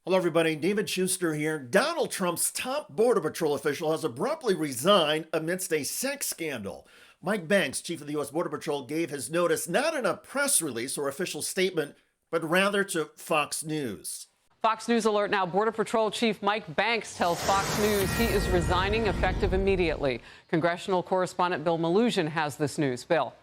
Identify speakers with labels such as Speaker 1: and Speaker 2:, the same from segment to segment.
Speaker 1: Hello, everybody. David Shuster here. Donald Trump's top Border Patrol official has abruptly resigned amidst a sex scandal. Mike Banks, chief of the U.S. Border Patrol, gave his notice not in a press release or official statement, but rather to Fox News.
Speaker 2: Fox News alert now. Border Patrol Chief Mike Banks tells Fox News he is resigning effective immediately. Congressional correspondent Bill Malugin has this news. Bill.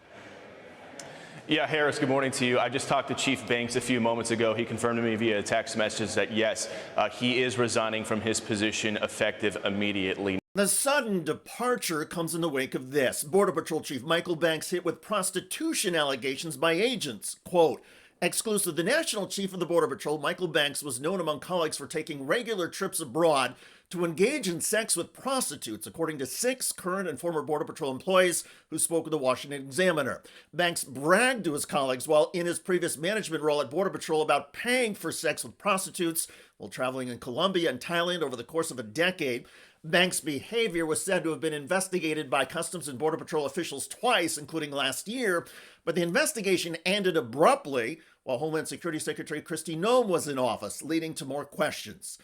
Speaker 3: Yeah, Harris, good morning to you. I just talked to Chief Banks a few moments ago. He confirmed to me via text message that, yes, he is resigning from his position effective immediately.
Speaker 1: The sudden departure comes in the wake of this. Border Patrol Chief Michael Banks hit with prostitution allegations by agents. Quote, exclusive, the national chief of the Border Patrol, Michael Banks, was known among colleagues for taking regular trips abroad to engage in sex with prostitutes, according to 6 current and former Border Patrol employees who spoke with the Washington Examiner. Banks bragged to his colleagues while in his previous management role at Border Patrol about paying for sex with prostitutes while traveling in Colombia and Thailand over the course of a decade. Banks' behavior was said to have been investigated by Customs and Border Patrol officials twice, including last year, but the investigation ended abruptly while Homeland Security Secretary Kristi Noem was in office, leading to more questions.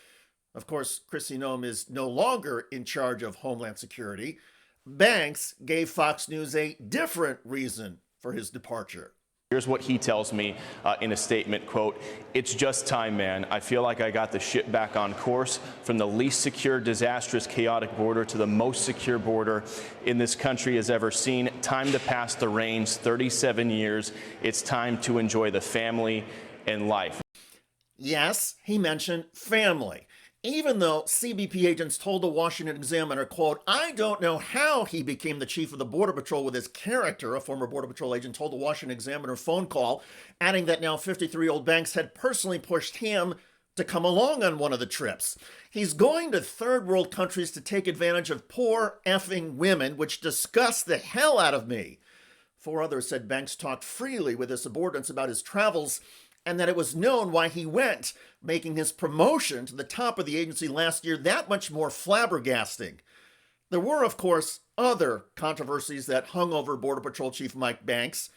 Speaker 1: Of course, Kristi Noem is no longer in charge of Homeland Security. Banks gave Fox News a different reason for his departure.
Speaker 3: Here's what he tells me in a statement, quote, it's just time, man. I feel like I got the ship back on course from the least secure, disastrous, chaotic border to the most secure border in this country has ever seen. Time to pass the reins, 37 years. It's time to enjoy the family and life.
Speaker 1: Yes, he mentioned family. Even though CBP agents told the Washington Examiner, quote, I don't know how he became the chief of the Border Patrol with his character, a former Border Patrol agent told the Washington Examiner phone call, adding that now 53-year-old Banks had personally pushed him to come along on one of the trips. He's going to third world countries to take advantage of poor effing women, which disgusts the hell out of me. 4 others said Banks talked freely with his subordinates about his travels and that it was known why he went, making his promotion to the top of the agency last year that much more flabbergasting. There were, of course, other controversies that hung over Border Patrol Chief Mike Banks.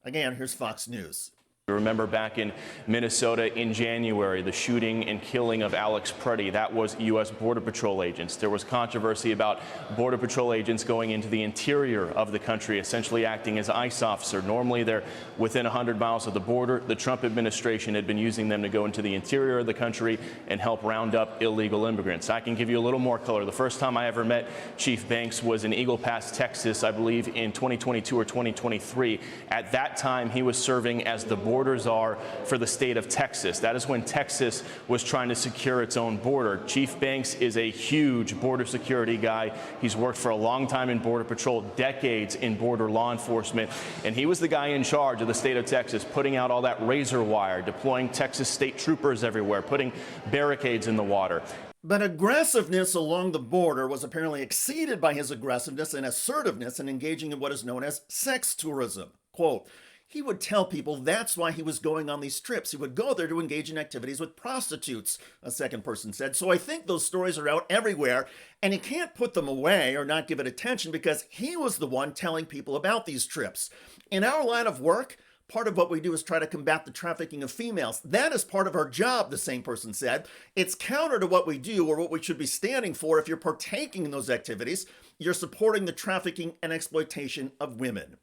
Speaker 1: Again, here's Fox News.
Speaker 3: Remember back in Minnesota in January, the shooting and killing of Alex Preddy. That was U.S. Border Patrol agents. There was controversy about Border Patrol agents going into the interior of the country, essentially acting as ICE officer. Normally, they're within 100 miles of the border. The Trump administration had been using them to go into the interior of the country and help round up illegal immigrants. I can give you a little more color. The first time I ever met Chief Banks was in Eagle Pass, Texas, I believe in 2022 or 2023. At that time, he was serving as the border czar for the state of Texas. That is when Texas was trying to secure its own border. Chief Banks is a huge border security guy. He's worked for a long time in Border Patrol, decades in border law enforcement, and he was the guy in charge of the state of Texas, putting out all that razor wire, deploying Texas state troopers everywhere, putting barricades in the water.
Speaker 1: But aggressiveness along the border was apparently exceeded by his aggressiveness and assertiveness in engaging in what is known as sex tourism. Quote, he would tell people that's why he was going on these trips. He would go there to engage in activities with prostitutes, a second person said. So I think those stories are out everywhere, and he can't put them away or not give it attention because he was the one telling people about these trips. In our line of work, part of what we do is try to combat the trafficking of females. That is part of our job, the same person said. It's counter to what we do or what we should be standing for. If you're partaking in those activities, you're supporting the trafficking and exploitation of women.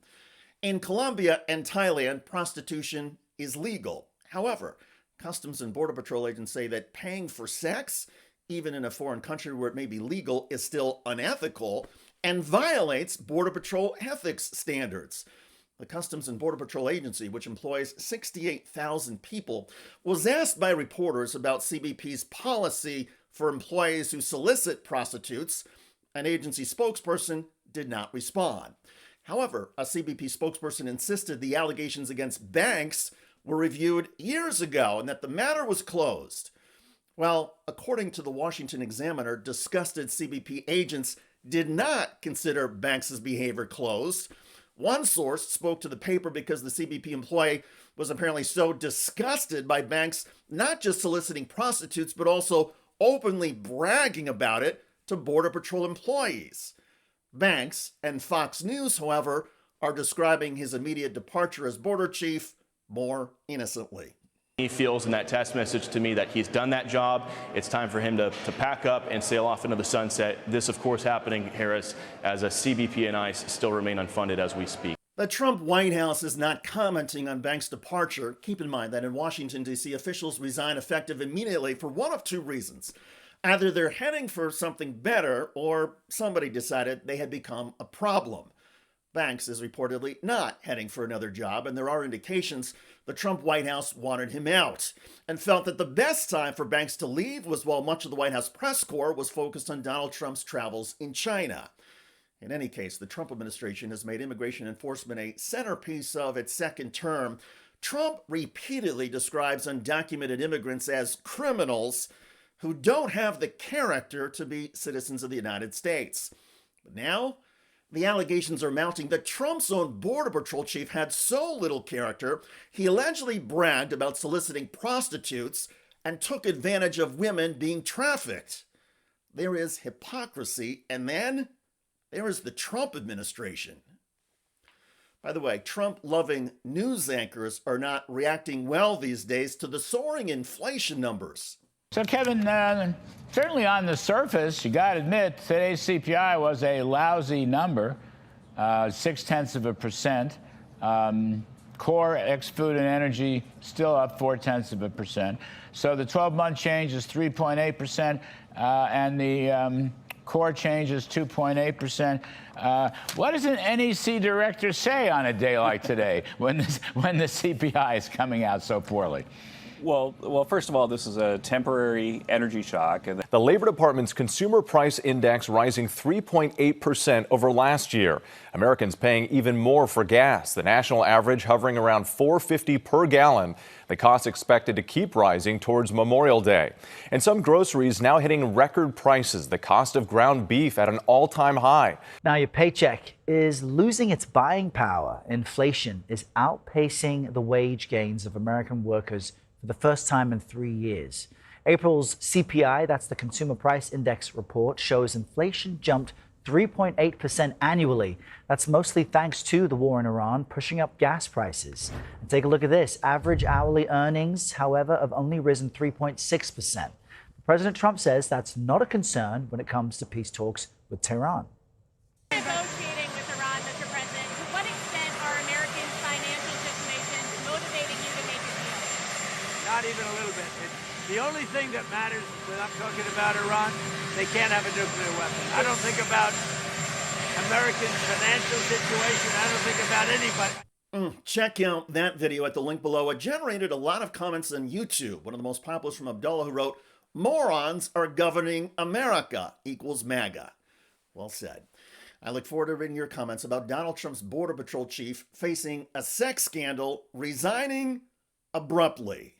Speaker 1: In Colombia and Thailand, prostitution is legal. However, Customs and Border Patrol agents say that paying for sex, even in a foreign country where it may be legal, is still unethical and violates Border Patrol ethics standards. The Customs and Border Patrol Agency, which employs 68,000 people, was asked by reporters about CBP's policy for employees who solicit prostitutes. An agency spokesperson did not respond. However, a CBP spokesperson insisted the allegations against Banks were reviewed years ago and that the matter was closed. Well, according to the Washington Examiner, disgusted CBP agents did not consider Banks's behavior closed. One source spoke to the paper because the CBP employee was apparently so disgusted by Banks not just soliciting prostitutes, but also openly bragging about it to Border Patrol employees. Banks and Fox News, however, are describing his immediate departure as border chief more innocently.
Speaker 3: He feels in that text message to me that he's done that job. It's time for him to pack up and sail off into the sunset. This, of course, happening, Harris, as a CBP and ICE still remain unfunded as we speak.
Speaker 1: The Trump White House is not commenting on Banks' departure. Keep in mind that in Washington, D.C., officials resign effective immediately for one of two reasons. Either they're heading for something better, or somebody decided they had become a problem. Banks is reportedly not heading for another job, and there are indications the Trump White House wanted him out and felt that the best time for Banks to leave was while much of the White House press corps was focused on Donald Trump's travels in China. In any case, the Trump administration has made immigration enforcement a centerpiece of its second term. Trump repeatedly describes undocumented immigrants as criminals who don't have the character to be citizens of the United States. But now, the allegations are mounting that Trump's own Border Patrol chief had so little character, he allegedly bragged about soliciting prostitutes and took advantage of women being trafficked. There is hypocrisy, and then there is the Trump administration. By the way, Trump-loving news anchors are not reacting well these days to the soaring inflation numbers.
Speaker 4: So, Kevin, certainly on the surface, you got to admit, today's CPI was a lousy number, 0.6%. Core ex-food and energy still up 0.4%. So the 12-month change is 3.8%, and the core change is 2.8%. What does an NEC director say on a day like today when the CPI is coming out so poorly?
Speaker 5: Well, first of all, this is a temporary energy shock. And
Speaker 6: the Labor Department's Consumer Price Index rising 3.8% over last year. Americans paying even more for gas. The national average hovering around $4.50 per gallon. The cost expected to keep rising towards Memorial Day. And some groceries now hitting record prices. The cost of ground beef at an all-time high.
Speaker 7: Now your paycheck is losing its buying power. Inflation is outpacing the wage gains of American workers for the first time in 3 years. April's CPI, that's the Consumer Price Index report, shows inflation jumped 3.8% annually. That's mostly thanks to the war in Iran, pushing up gas prices. And take a look at this. Average hourly earnings, however, have only risen 3.6%. President Trump says that's not a concern when it comes to peace talks with Tehran.
Speaker 8: Negotiating with Iran, Mr. President, to what extent are Americans' financial situations motivating you to make a deal?
Speaker 9: Not even a little bit. The only thing that matters when I'm talking about Iran, they can't have a nuclear weapon. I don't think about American financial situation. I don't think about anybody.
Speaker 1: Check out that video at the link below. It generated a lot of comments on YouTube. One of the most popular from Abdullah, who wrote, "Morons are governing America equals MAGA." Well said. I look forward to reading your comments about Donald Trump's Border Patrol chief facing a sex scandal, resigning abruptly.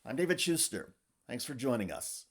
Speaker 1: I'm David Shuster. Thanks for joining us.